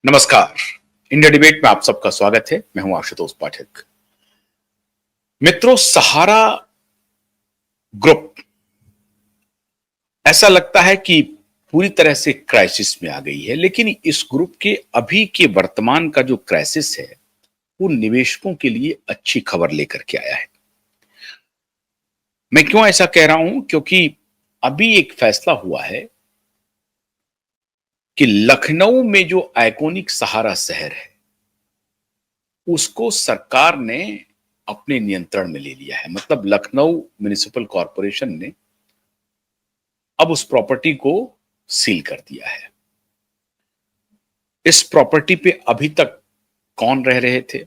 नमस्कार। India debate में आप सबका स्वागत है। मैं हूं आशुतोष पाठक। मित्रों, सहारा ग्रुप ऐसा लगता है कि पूरी तरह से क्राइसिस में आ गई है, लेकिन इस ग्रुप के अभी के वर्तमान का जो क्राइसिस है वो निवेशकों के लिए अच्छी खबर लेकर के आया है। मैं क्यों ऐसा कह रहा हूं? क्योंकि अभी एक फैसला हुआ है कि लखनऊ में जो आइकॉनिक सहारा शहर है उसको सरकार ने अपने नियंत्रण में ले लिया है। मतलब लखनऊ म्युनिसिपल कॉरपोरेशन ने अब उस प्रॉपर्टी को सील कर दिया है। इस प्रॉपर्टी पे अभी तक कौन रह रहे थे,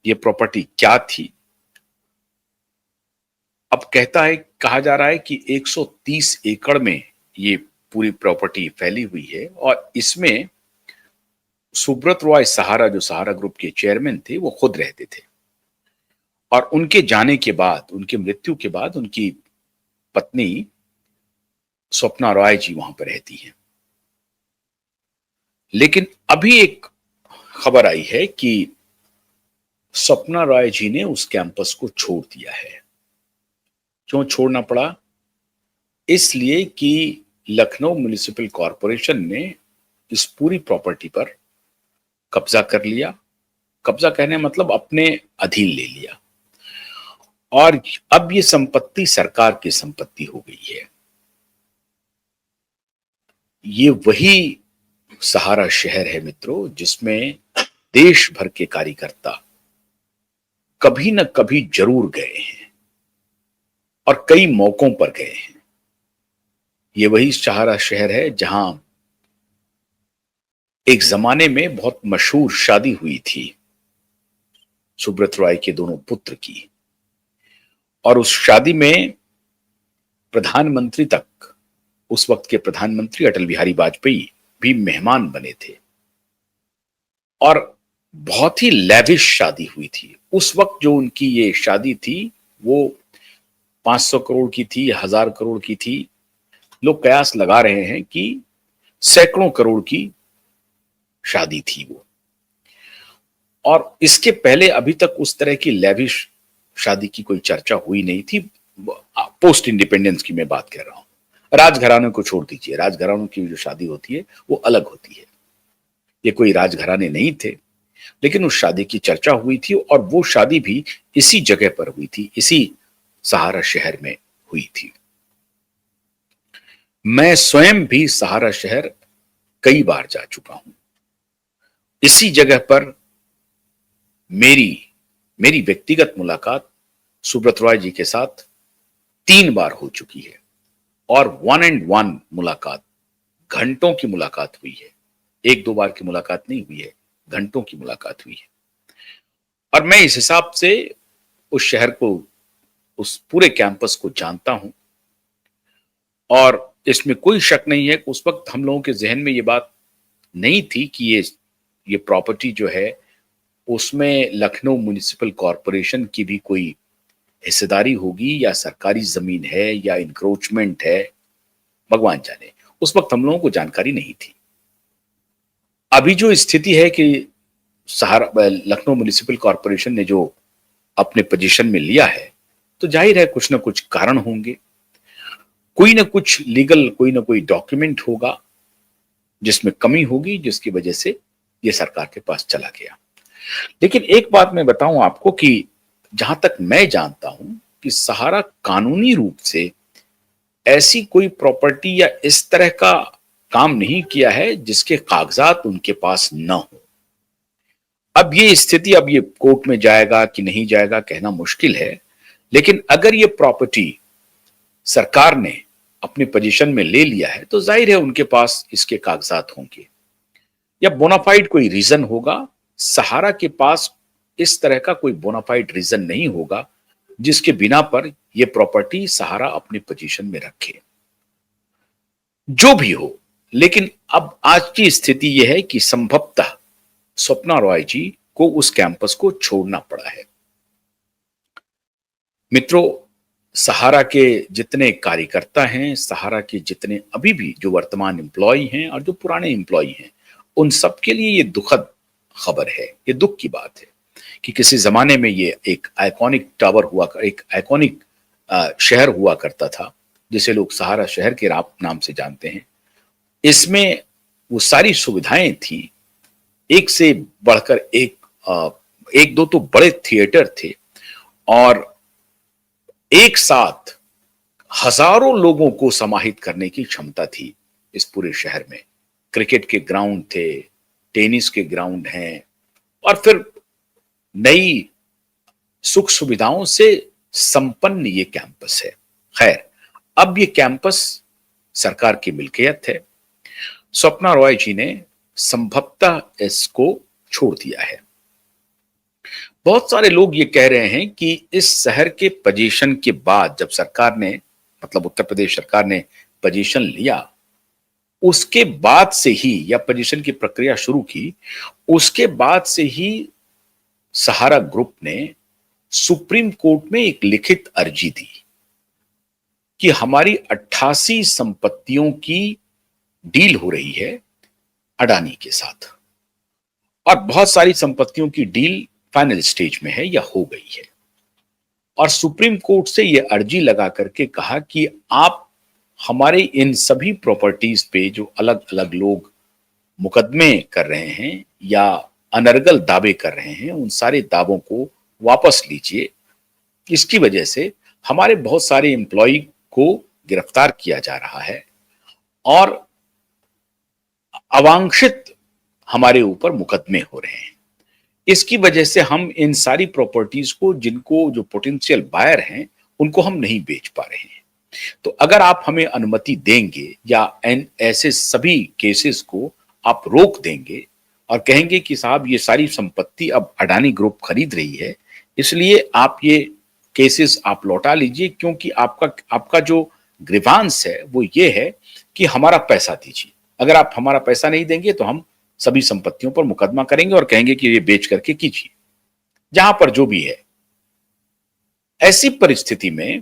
ये प्रॉपर्टी क्या थी? अब कहा जा रहा है कि 130 एकड़ में ये पूरी प्रॉपर्टी फैली हुई है और इसमें सुब्रत रॉय सहारा, जो सहारा ग्रुप के चेयरमैन थे, वो खुद रहते थे और उनके जाने के बाद, उनकी मृत्यु के बाद उनकी पत्नी स्वप्ना रॉय जी वहां पर रहती हैं। लेकिन अभी एक खबर आई है कि स्वप्ना रॉय जी ने उस कैंपस को छोड़ दिया है। क्यों छोड़ना पड़ा? इसलिए कि लखनऊ म्युनिसिपल कॉरपोरेशन ने इस पूरी प्रॉपर्टी पर कब्जा कर लिया। कब्जा कहने मतलब अपने अधीन ले लिया और अब ये संपत्ति सरकार की संपत्ति हो गई है। ये वही सहारा शहर है मित्रों, जिसमें देश भर के कार्यकर्ता कभी न कभी जरूर गए हैं और कई मौकों पर गए हैं। ये वही सहारा शहर है जहां एक जमाने में बहुत मशहूर शादी हुई थी सुब्रत रॉय के दोनों पुत्र की, और उस शादी में प्रधानमंत्री तक, उस वक्त के प्रधानमंत्री अटल बिहारी वाजपेयी भी मेहमान बने थे और बहुत ही लैविश शादी हुई थी। उस वक्त जो उनकी ये शादी थी वो 500 करोड़ की थी, 1000 करोड़ की थी। लोग कयास लगा रहे हैं कि सैकड़ों करोड़ की शादी थी वो। और इसके पहले अभी तक उस तरह की लैविश शादी की कोई चर्चा हुई नहीं थी। पोस्ट इंडिपेंडेंस की मैं बात कर रहा हूं। राजघराने को छोड़ दीजिए, राजघरानों की जो शादी होती है वो अलग होती है। ये कोई राजघराने नहीं थे, लेकिन उस शादी की चर्चा हुई थी और वो शादी भी इसी जगह पर हुई थी, इसी सहारा शहर में हुई थी। मैं स्वयं भी सहारा शहर कई बार जा चुका हूं। इसी जगह पर मेरी मेरी व्यक्तिगत मुलाकात सुब्रत रॉय जी के साथ 3 बार हो चुकी है और 1-on-1 मुलाकात, घंटों की मुलाकात हुई है। 1-2 बार की मुलाकात नहीं हुई है, घंटों की मुलाकात हुई है। और मैं इस हिसाब से उस शहर को, उस पूरे कैंपस को जानता हूं और इसमें कोई शक नहीं है कि उस वक्त हम लोगों के जहन में ये बात नहीं थी कि ये प्रॉपर्टी जो है उसमें लखनऊ म्युनिसिपल कॉरपोरेशन की भी कोई हिस्सेदारी होगी या सरकारी जमीन है या इंक्रोचमेंट है, भगवान जाने। उस वक्त हम लोगों को जानकारी नहीं थी। अभी जो स्थिति है कि सहारा लखनऊ म्युनिसिपल कॉरपोरेशन ने जो अपने पोजीशन में लिया है, तो जाहिर है कुछ ना कुछ कारण होंगे, कोई ना कुछ लीगल, कोई ना कोई डॉक्यूमेंट होगा जिसमें कमी होगी, जिसकी वजह से ये सरकार के पास चला गया। लेकिन एक बात मैं बताऊं आपको कि जहां तक मैं जानता हूं कि सहारा कानूनी रूप से ऐसी कोई प्रॉपर्टी या इस तरह का काम नहीं किया है जिसके कागजात उनके पास न हो। अब ये स्थिति, अब ये कोर्ट में जाएगा कि नहीं जाएगा कहना मुश्किल है, लेकिन अगर ये प्रॉपर्टी सरकार ने अपनी पोजीशन में ले लिया है तो जाहिर है उनके पास इसके कागजात होंगे या बोनाफाइड कोई रीजन होगा। सहारा के पास इस तरह का कोई बोनाफाइड रीजन नहीं होगा जिसके बिना पर यह प्रॉपर्टी सहारा अपनी पोजीशन में रखे। जो भी हो, लेकिन अब आज की स्थिति यह है कि संभवतः स्वप्ना रॉय जी को उस कैंपस को छोड़ना पड़ा है। मित्रों, सहारा के जितने कार्यकर्ता हैं, सहारा के जितने अभी भी जो वर्तमान एम्प्लॉय हैं और जो पुराने एम्प्लॉय हैं, उन सब के लिए ये दुखद खबर है, ये दुख की बात है कि किसी जमाने में ये एक आइकॉनिक टावर हुआ, एक आइकॉनिक शहर हुआ करता था जिसे लोग सहारा शहर के नाम से जानते हैं। इसमें वो सारी सुविधाएं थी, एक से बढ़कर एक, एक दो तो बड़े थिएटर थे और एक साथ हजारों लोगों को समाहित करने की क्षमता थी इस पूरे शहर में। क्रिकेट के ग्राउंड थे, टेनिस के ग्राउंड हैं और फिर नई सुख सुविधाओं से संपन्न ये कैंपस है। खैर, अब ये कैंपस सरकार की मिल्कियत है। स्वप्ना रॉय जी ने संभवतः इसको छोड़ दिया है। बहुत सारे लोग ये कह रहे हैं कि इस शहर के पोजीशन के बाद जब सरकार ने, मतलब उत्तर प्रदेश सरकार ने पोजीशन लिया, उसके बाद से ही, या पोजीशन की प्रक्रिया शुरू की, उसके बाद से ही सहारा ग्रुप ने सुप्रीम कोर्ट में एक लिखित अर्जी दी कि हमारी 88 संपत्तियों की डील हो रही है अडानी के साथ और बहुत सारी संपत्तियों की डील फाइनल स्टेज में है या हो गई है। और सुप्रीम कोर्ट से यह अर्जी लगा करके कहा कि आप हमारे इन सभी प्रॉपर्टीज पे जो अलग अलग लोग मुकदमे कर रहे हैं या अनर्गल दावे कर रहे हैं, उन सारे दावों को वापस लीजिए। इसकी वजह से हमारे बहुत सारे एम्प्लॉय को गिरफ्तार किया जा रहा है और अवांछित हमारे ऊपर मुकदमे हो रहे हैं। इसकी वजह से हम इन सारी प्रॉपर्टीज को, जिनको जो पोटेंशियल बायर हैं, उनको हम नहीं बेच पा रहे हैं। तो अगर आप हमें अनुमति देंगे या ऐसे सभी केसेस को आप रोक देंगे और कहेंगे कि साहब ये सारी संपत्ति अब अडानी ग्रुप खरीद रही है, इसलिए आप ये केसेस आप लौटा लीजिए, क्योंकि आपका जो ग्रीवांस है वो ये है कि हमारा पैसा दीजिए। अगर आप हमारा पैसा नहीं देंगे तो हम सभी संपत्तियों पर मुकदमा करेंगे और कहेंगे कि ये बेच करके कीजिए, जहां पर जो भी है। ऐसी परिस्थिति में